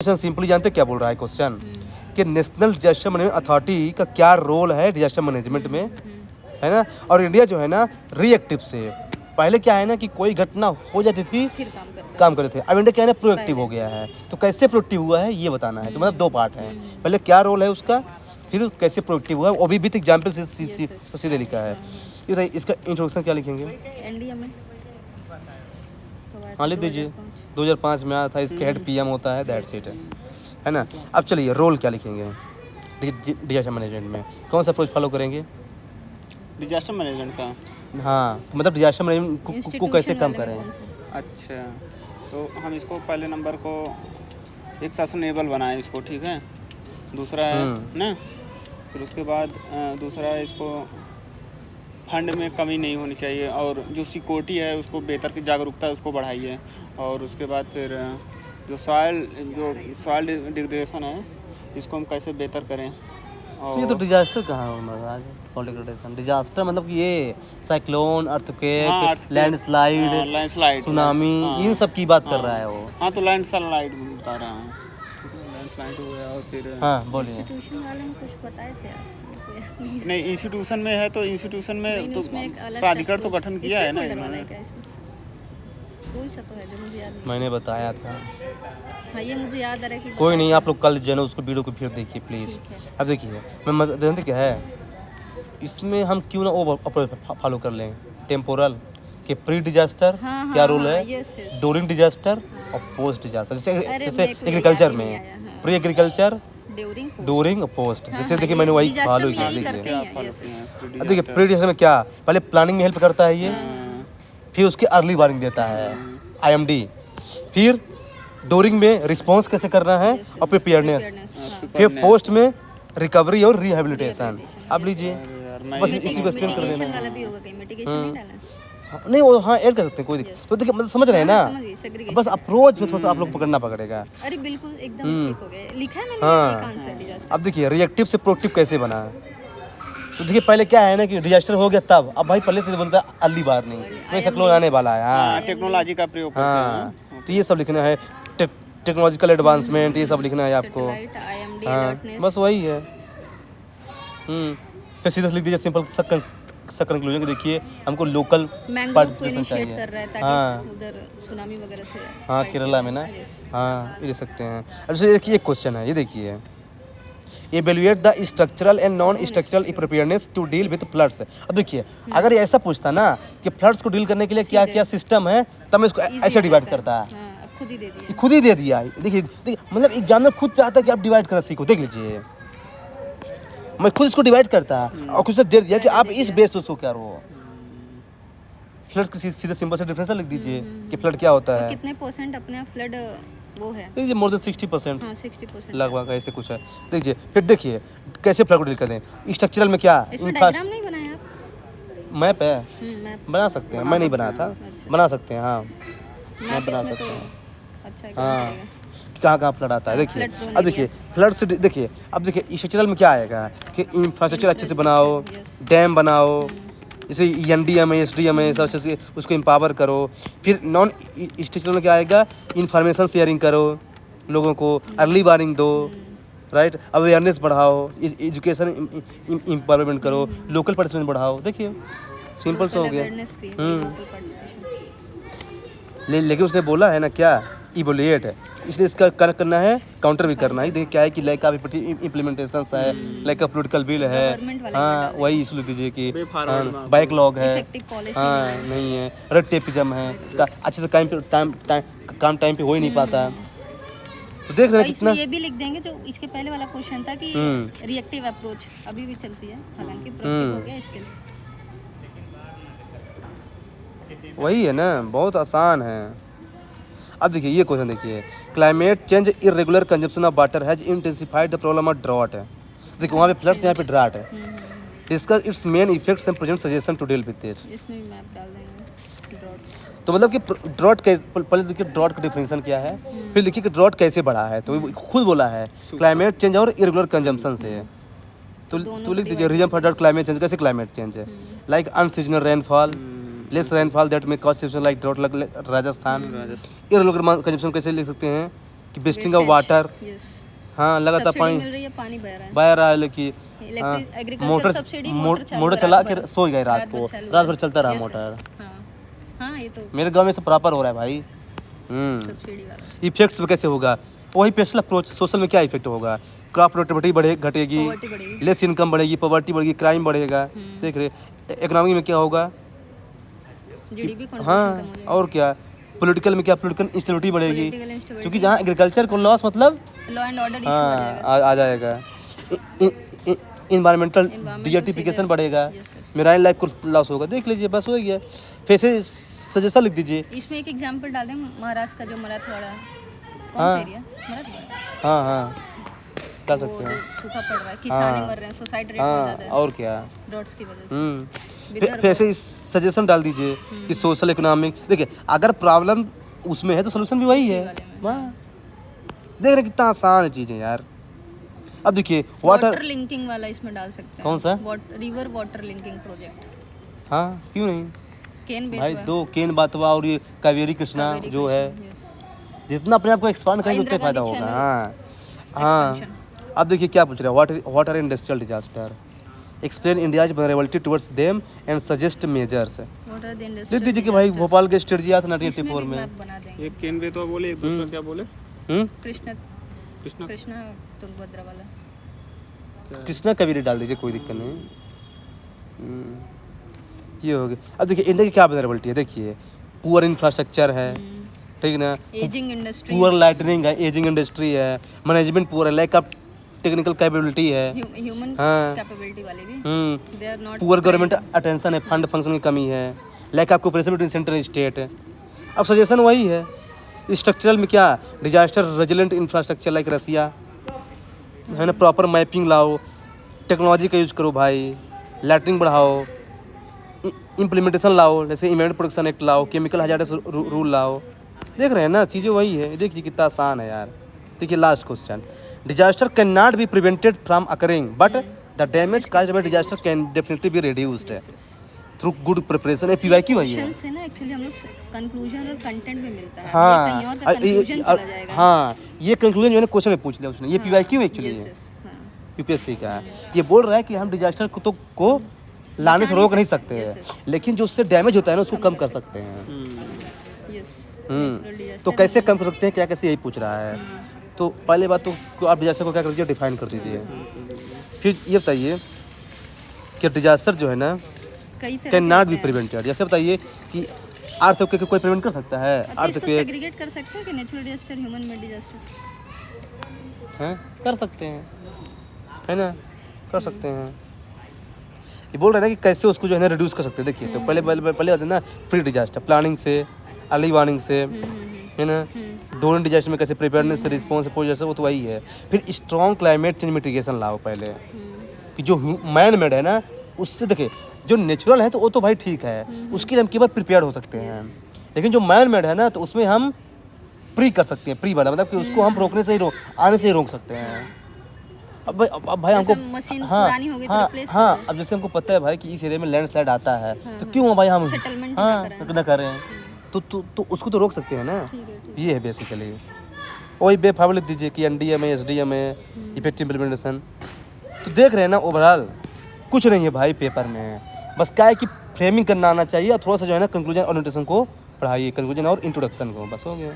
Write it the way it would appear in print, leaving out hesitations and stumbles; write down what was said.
Simply जानते क्या बोल रहा है क्वेश्चन कि नेशनल डिजास्टर मैनेजमेंट अथॉरिटी का क्या रोल है डिजास्टर मैनेजमेंट में, है ना। और इंडिया जो है ना रिएक्टिव से, पहले क्या है ना कि कोई घटना हो जाती थी फिर काम करते थे। अब इंडिया क्या है ना प्रोएक्टिव हो गया है। तो कैसे प्रोएक्टिव हुआ है ये बताना है। तो मतलब दो पार्ट है, पहले क्या रोल है उसका, फिर कैसे प्रोएक्टिव हुआ है, वो भी विद एग्जाम्पल से सीधे लिखा है। ये बताइए इसका इंट्रोडक्शन क्या लिखेंगे। एनडीए में हाँ लिख दीजिए 2005 में आया था, इसके हेड पीएम होता है, दैट्स इट है ना। अब चलिए रोल क्या लिखेंगे डिजास्टर मैनेजमेंट में, कौन सा अप्रोच फॉलो करेंगे डिजास्टर मैनेजमेंट का। हाँ मतलब डिजास्टर मैनेजमेंट को कैसे कम करें। अच्छा, तो हम इसको पहले नंबर को एक सस्टेनेबल बनाएं इसको, ठीक है। दूसरा है ना, फिर उसके बाद दूसरा है इसको फंड में कमी नहीं होनी चाहिए, और जो सिक्योरिटी है उसको बेहतर की जागरूकता है उसको बढ़ाइए। और उसके बाद फिर जो सॉइल डिग्रेडेशन है इसको हम कैसे बेहतर करें। तो ये तो डिजास्टर कहाँ है महाराज, सॉइल डिग्रेडेशन डिजास्टर मतलब कि ये साइक्लोन, अर्थक्वेक, लैंडस्लाइड, सुनामी, इन सब की बात कर रहा है वो। हाँ तो लैंडस्लाइड बता रहा हूँ, लैंडस्लाइड हो गया। और फिर हाँ बोलिए। इंस्टीट्यूशन वाले ने कुछ बताए थे आप? नहीं, इंस्टीट्यूशन में है तो इंस्टीट्यूशन में तो प्राधिकरण तो गठन किया है ना इन्होंने। कोई सा तो है जो मुझे याद नहीं। मैंने बताया था। हाँ ये मुझे याद आ रहा है कि कोई नहीं, आप लोग कल जो है ना उसको वीडियो को फिर देखिए प्लीज़। अब देखिए मैं जानते क्या है इसमें, हम क्यों ना वो अप्रोच फॉलो कर लें टेम्पोरल के प्री डिजास्टर क्या रोल है, ड्यूरिंग डिजास्टर और पोस्ट डिजास्टर। जैसे एग्रीकल्चर में प्री एग्रीकल्चर, ड्यूरिंग पोस्ट, जैसे देखिए मैंने वही फॉलो किया। देखिए प्री डिजास्टर में क्या, पहले प्लानिंग में हेल्प करता है ये, फिर उसकी अर्ली वार्निंग देता है IMD, फिर ड्यूरिंग में रिस्पॉन्स कैसे करना है और प्रिपेयरनेस, फिर पोस्ट में रिकवरी और रिहेबिलिटेशन। अब लीजिए बस इसी को एक्सप्लेन कर देना है। नहीं वो हाँ ऐड कर सकते हैं, कोई दिक्कत। तो देखिए मतलब समझ रहे हैं ना, बस अप्रोच में थोड़ा सा आप लोग पकड़ना पड़ेगा। अरे बिल्कुल एकदम ठीक हो गया, लिखा है मैंने एक आंसर डिजास्टर। अब देखिए रिएक्टिव से प्रोएक्टिव कैसे बना है। तो देखिए पहले क्या है ना कि डिजास्टर हो गया तब, अब भाई पहले से बोलता है अर्ली वार्निंग, वही साइक्लोन आने वाला है। हाँ टेक्नोलॉजी का प्रयोग करते हैं। तो ये सब लिखना है, टेक्नोलॉजिकल एडवांसमेंट, ये सब लिखना है आपको। हाँ बस वही है। फिर सीधा लिख दीजिए सिंपल सा कंक्लूजन। देखिए हमको लोकल पार्टिसिपेशन चाहिए। कर रहा है ताकि उधर सुनामी वगैरह से। हाँ केरला में ना, हाँ ये ले सकते हैं। अब जैसे देखिए एक क्वेश्चन है, ये देखिए evaluate the structural and non structural preparedness to deal with floods. अब देखिए अगर ये ऐसा पूछता ना कि फ्लड्स को डील करने के लिए क्या क्या सिस्टम है, तब मैं इसको ऐसे डिवाइड करता है। खुद ही दे दिया। देखिए मतलब एग्जाम में खुद चाहता है कि आप डिवाइड कर सीखो। देख लीजिए मैं खुद इसको डिवाइड करता और कुछ दे दिया कि आप इस बेस पर सो क्या रहो। फ्लड की सीधे सिंपल से डिफरेंस लिख दीजिए कि फ्लड क्या होता है। कितने परसेंट अपने फ्लड वो है, देखिए मोर देन 60%। हाँ 60% लगभग ऐसे कुछ है। देखिए फिर देखिए कैसे फ्लड को डील करते हैं। स्ट्रक्चरल में क्या, इसमें डायग्राम नहीं बनाया आप? मैप है, बना सकते हैं। मैं नहीं बनाया था, बना सकते हैं। हाँ मैं बना सकते हैं। अच्छा हाँ कहाँ कहाँ फ्लड आता है। देखिए अब देखिए फ्लड से देखिए, अब देखिए स्ट्रक्चरल में क्या आएगा कि इंफ्रास्ट्रक्चर अच्छे से बनाओ, डैम बनाओ, जैसे NDM है, SDM है, सब अच्छे से उसको एम्पावर करो। फिर नॉन स्ट्रक्चरल में क्या आएगा, इंफॉर्मेशन शेयरिंग करो, लोगों को अर्ली वार्निंग दो, राइट, अवेयरनेस बढ़ाओ, एजुकेशन एम्पावरमेंट करो, लोकल पार्टिसिपेशन बढ़ाओ। देखिए सिंपल सा हो गया। लेकिन उसने बोला है ना क्या, इवोल्यूएट है, इसलिए इसका कनेक्ट करना है, काउंटर भी करना है। देखिए क्या है कि लाइक ऑफ इम्प्लीमेंटेशन है, लाइक ऑफ पॉलिटिकल बिल है। हाँ वही इसलिए दीजिए कि बैकलॉग है, हाँ नहीं है, रेड टेपिज्म है, अच्छे से काम टाइम पे हो ही नहीं पाता। तो देख रहे हैं कितना। ये भी लिख देंगे जो इसके पहले वाला क्वेश्चन था कि रिएक्टिव अप्रोच अभी भी चलती है, हालांकि प्रोएक्टिव हो गया इसके। वही है ना, बहुत आसान है। अब देखिए ये क्वेश्चन देखिए, climate change irregular consumption of water has intensified the problem of drought है। देखिए वहाँ पे फ्लड्स, यहाँ पे ड्राट है। Discuss its main effects and present suggestion to deal with it. इसमें भी मैप डाल देंगे ड्रॉट। तो मतलब कि ड्रॉट कैसे, पहले देखिए ड्रॉट का डिफिनेशन क्या है, फिर देखिए कि ड्रॉट कैसे बढ़ा है। तो खुद बोला है क्लाइमेट चेंज और इरेगुलर कंजम्पशन से। तो लिख दीजिए reason for drought climate change. कैसे क्लाइमेट चेंज है, like unseasonal rainfall, less rainfall that में cause situation like drought like Rajasthan. Irregular consumption कैसे लिख सकते हैं, कि वेस्टिंग ऑफ वाटर, यस, हाँ लगातार सब्सिडी पानी मिल रही है, पानी बह रहा है, लेकिन electric agriculture motor subsidy, motor चला के सो गए रात को, रात भर चलता रहा मोटर। हाँ ये तो मेरे गांव में सब प्रॉपर हो रहा है भाई। सब्सिडी वाला। इफेक्ट्स में कैसे होगा, वही पेशल अप्रोच। सोशल में क्या इफेक्ट होगा, क्रॉप प्रोडक्टिविटी घटेगी, पॉवर्टी बढ़ेगी, लेस इनकम बढ़ेगी, पॉवर्टी बढ़ेगी, क्राइम बढ़ेगा। देख रहे इकोनॉमी में क्या होगा, जीडीपी हाँ और क्या, पॉलिटिकल में क्या, पॉलिटिकल इंस्टेबिलिटी बढ़ेगी, इंस्टेबिलिटी, क्योंकि जहाँ एग्रीकल्चर को लॉस मतलब लॉ एंड ऑर्डर इशू हाँ आ जाएगा। इन्वायरमेंटल डिजर्टिफिकेशन बढ़ेगा, मेराइन लाइफ को लॉस होगा। देख लीजिए, बस हो गया। फिर से सजेशन लिख दीजिए। इसमें एक एग्जांपल डाल दें, महाराष्ट्र का जो मराठवाड़ा, कौन हाँ। सा एरिया, मराठवाड़ा, हाँ हाँ कर सकते हैं। सूखा पड़ रहा है, किसाने मर रहे हैं, सुसाइड रेट बहुत हाँ ज़्यादा है और क्या, ड्रॉट्स की वजह से। फिर ऐसे सजेशन डाल दीजिए कि सोशल इकोनॉमिक। देखिए अगर प्रॉब्लम उसमें है तो सोल्यूशन भी वही है। वाह, देख रहे कितना आसान चीज़ है यार। अब देखिए वाटर लिंकिंग वाला इसमें डाल सकते हैं। कौन सा? River water linking project. हाँ क्यों नहीं केन भाई, दो केन बातवा और ये कावेरी कृष्णा जो है, जितना अपने आप को एक्सपांड करेंगे उतना फायदा होगा। हाँ हाँ। अब देखिए क्या पूछ रहे हैं, water industrial disaster, explain India's vulnerability towards them and suggest measures. देख दीजिए कि भाई भोपाल के स्ट्रेटजी आया था 1984 में। एक केन बेतवा बोले, एक दूसरा क्या बोले, कृष्णा कृष्णा कृष्णा तुंगभद्रा वाला, कृष्णा कावेरी डाल दीजिए, कोई दिक्कत नहीं। ये हो गया। अब देखिए इंडिया की क्या वल्नरेबिलिटी है, देखिए पुअर इंफ्रास्ट्रक्चर है, ठीक ना, एजिंग इंडस्ट्री, पुअर लाइटनिंग है, एजिंग इंडस्ट्री है, मैनेजमेंट पुअर है, लैक ऑफ टेक्निकल कैपेबिलिटी है, ह्यूमन हाँ। कैपेबिलिटी वाले भी, they are not, poor government attention है, फंड फंक्शन की कमी है, lack of cooperation between centre and state है। अब सजेशन वही है, स्ट्रक्चरल में क्या, disaster resilient infrastructure like Russia है ना, प्रॉपर मैपिंग लाओ, टेक्नोलॉजी का यूज़ करो भाई, लैटरिंग बढ़ाओ, इम्प्लीमेंटेशन लाओ, जैसे इन्वायरमेंट प्रोटेक्शन एक्ट लाओ, केमिकल हजार्डस रूल लाओ। देख रहे हैं ना, चीज़ें वही है। देखिए कितना आसान है यार। देखिए last question, disaster can not be prevented from occurring but the damage caused by disaster can definitely be reduced through good preparation. PY की वही है। से ना एक्चुअली हम लोग कंक्लूजन और कंटेंट में मिलता है। हाँ ये कहीं और का कंक्लूजन चला जाएगा। हाँ ये कंक्लूजन जो है क्वेश्चन में पूछ लिया उसने, ये पीवाई क्यों एक्चुअली है, यूपीएससी का। ये बोल रहा है कि हम डिजास्टर को लाने से रोक नहीं सकते हैं, लेकिन जो उससे डैमेज होता है ना उसको कम कर सकते हैं। तो कैसे कम कर सकते हैं, क्या कैसे, यही पूछ रहा है। तो पहले बात तो आप डिजास्टर को क्या कर दीजिए, डिफाइन कर दीजिए। फिर ये बताइए कि डिजास्टर जो है ना कैन नॉट बी प्रिवेंटेड। जैसे बताइए कि अर्थक्वेक कोई प्रिवेंट कर सकता है, अर्थक्वेक सेग्रीगेट कर सकते हैं कि natural disaster, human made disaster हैं, कर सकते हैं, है ना, कर सकते हैं। ये बोल रहे हैं ना कि कैसे उसको जो है ना रिड्यूस कर सकते हैं। देखिए तो पहले होता है ना प्री डिजास्टर प्लानिंग से, अर्ली वार्निंग से, है ना, ड्यूरिंग डिजास्टर में कैसे प्रिपेयरनेस से, रिस्पॉन्स से, जैसे वो तो वही है। फिर स्ट्रॉन्ग क्लाइमेट चेंज मिटिगेशन लाओ पहले, कि जो मैन मेड है ना उससे, देखिए जो नेचुरल है तो वो तो भाई ठीक है, उसके लिए हम केवल प्रिपेयर हो सकते हैं, लेकिन जो मैन मेड है ना तो उसमें हम प्री कर सकते हैं, प्री वाला मतलब कि उसको हम रोकने से ही आने से ही रोक सकते हैं। अब भाई हमको मशीन हाँ पुरानी हो गई तो रिप्लेस हाँ अब जैसे हमको पता है भाई कि इस एरिया में लैंडस्लाइड आता है, तो क्यों भाई हम सेटलमेंट ना करें, तो उसको तो रोक सकते हैं ना। ठीक है। ये है बेसिकली। वही बेफावल लिख दीजिए कि एनडीएम है, एसडीएम है, इफेक्टिव इम्प्लीमेंटेशन। तो देख रहे हैं ना, ओवरऑल कुछ नहीं है भाई पेपर में, बस क्या है कि फ्रेमिंग करना आना चाहिए और थोड़ा सा जो है ना कंक्लूजन और इंट्रोडक्शन को पढ़ाइए, कंक्लूजन और इंट्रोडक्शन को, बस हो गया।